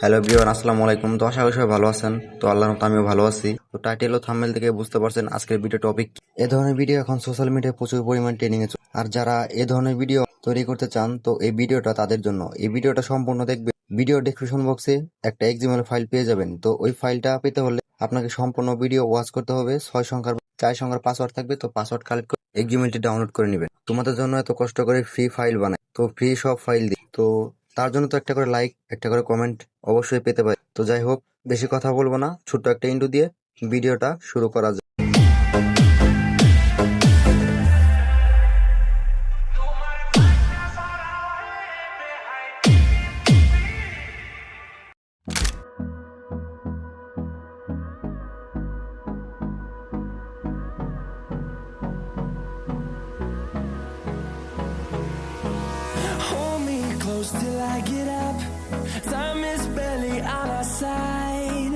Hello everyone, আসসালামু আলাইকুম। তো আশা করি সবাই ভালো আছেন। তো আল্লাহর মতো আমিও ভালো আছি। তো টাইটেল ও থাম্বনেল থেকে বুঝতে পারছেন আজকের ভিডিও টপিক। এ ধরনের ভিডিও এখন সোশ্যাল মিডিয়ায় প্রচুর পরিমাণ ট্রেনিং এ চলে। আর যারা এ ধরনের ভিডিও তৈরি করতে চান তো এই ভিডিওটা তাদের জন্য। এই ভিডিওটা সম্পূর্ণ দেখবে। ভিডিও ডেসক্রিপশন বক্সে একটা এক্সএমএল ফাইল পেয়ে যাবেন। তো ওই ফাইলটা পেতে হলে আপনাকে সম্পূর্ণ ভিডিও ওয়াচ করতে হবে। 4 সংখ্যার পাসওয়ার্ড থাকবে। তো পাসওয়ার্ড কালেক্ট করে এক্সএমএলটি ডাউনলোড করে নেবেন। তোমাদের জন্য এত কষ্ট করে ফ্রি ফাইল বানাই, তো ফ্রি সব ফাইল দিই। তো তার জন্য তো একটা করে লাইক, একটা করে কমেন্ট অবশ্যই পেতে পারি। তো যাই হোক, বেশি কথা বলবো না, ছোট্ট একটা ইন্ট্রো দিয়ে ভিডিওটা শুরু করা যাক। Hold me close till I get up. Time is barely on our side.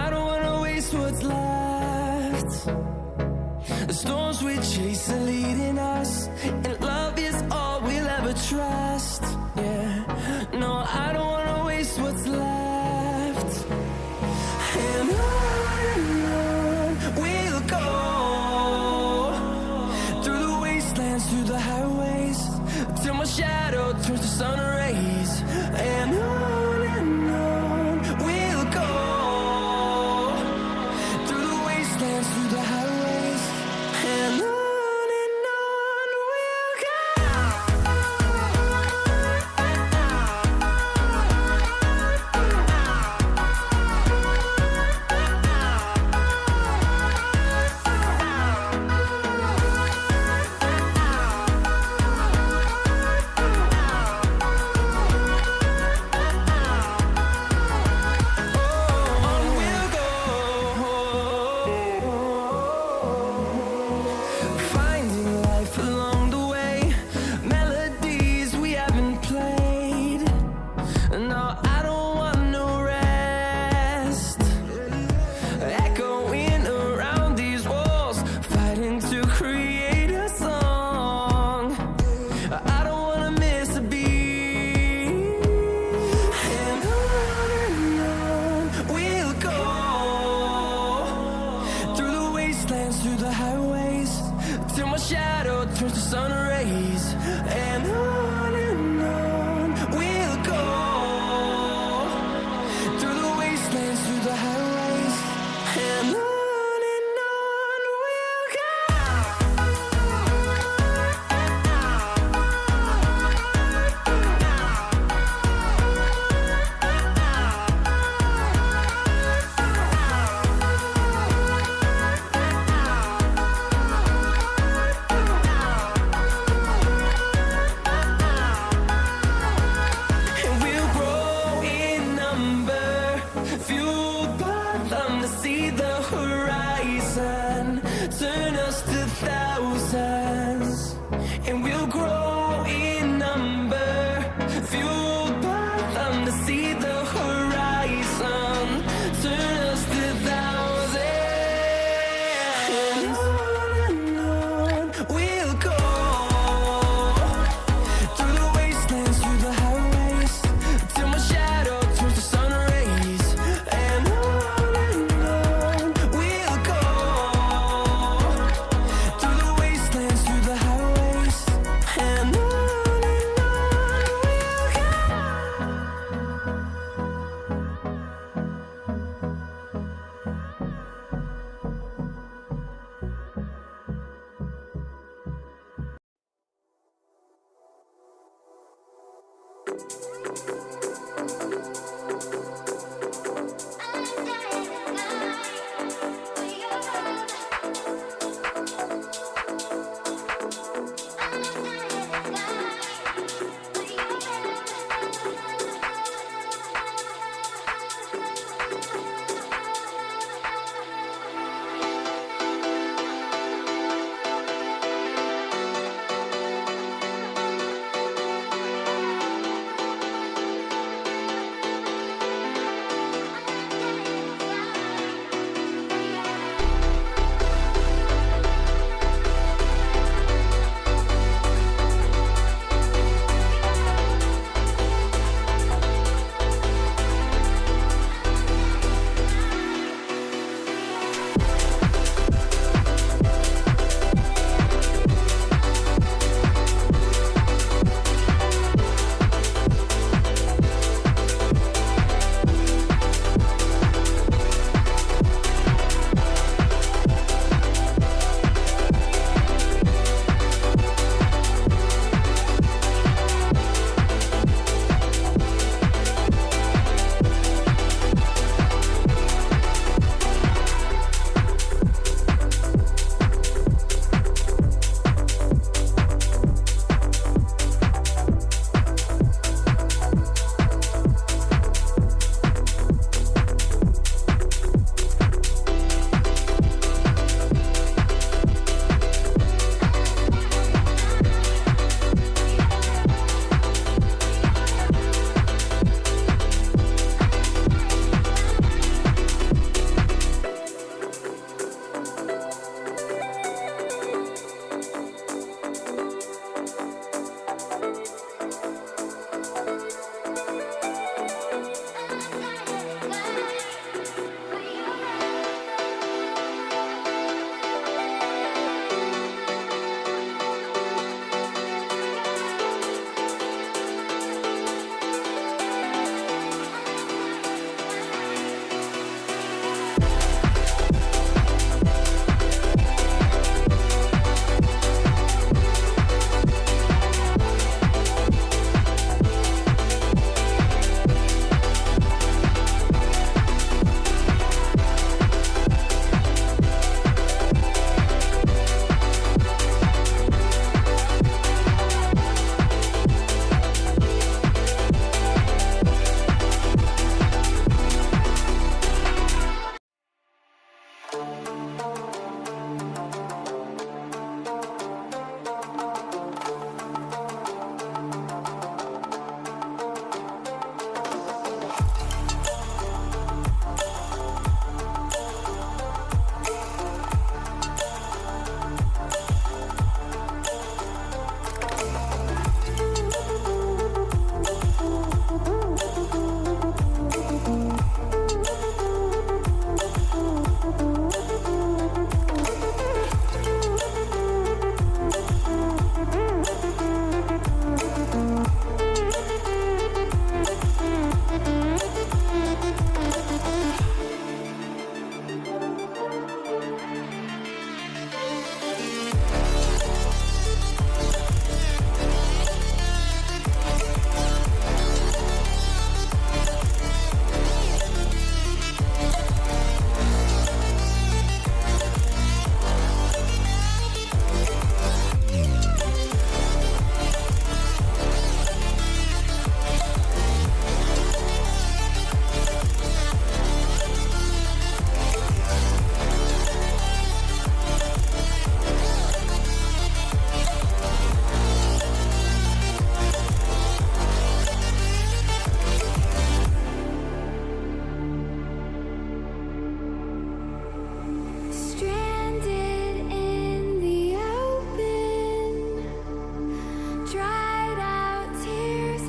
I don't wanna waste what's left. The storms we chase are leading us, and love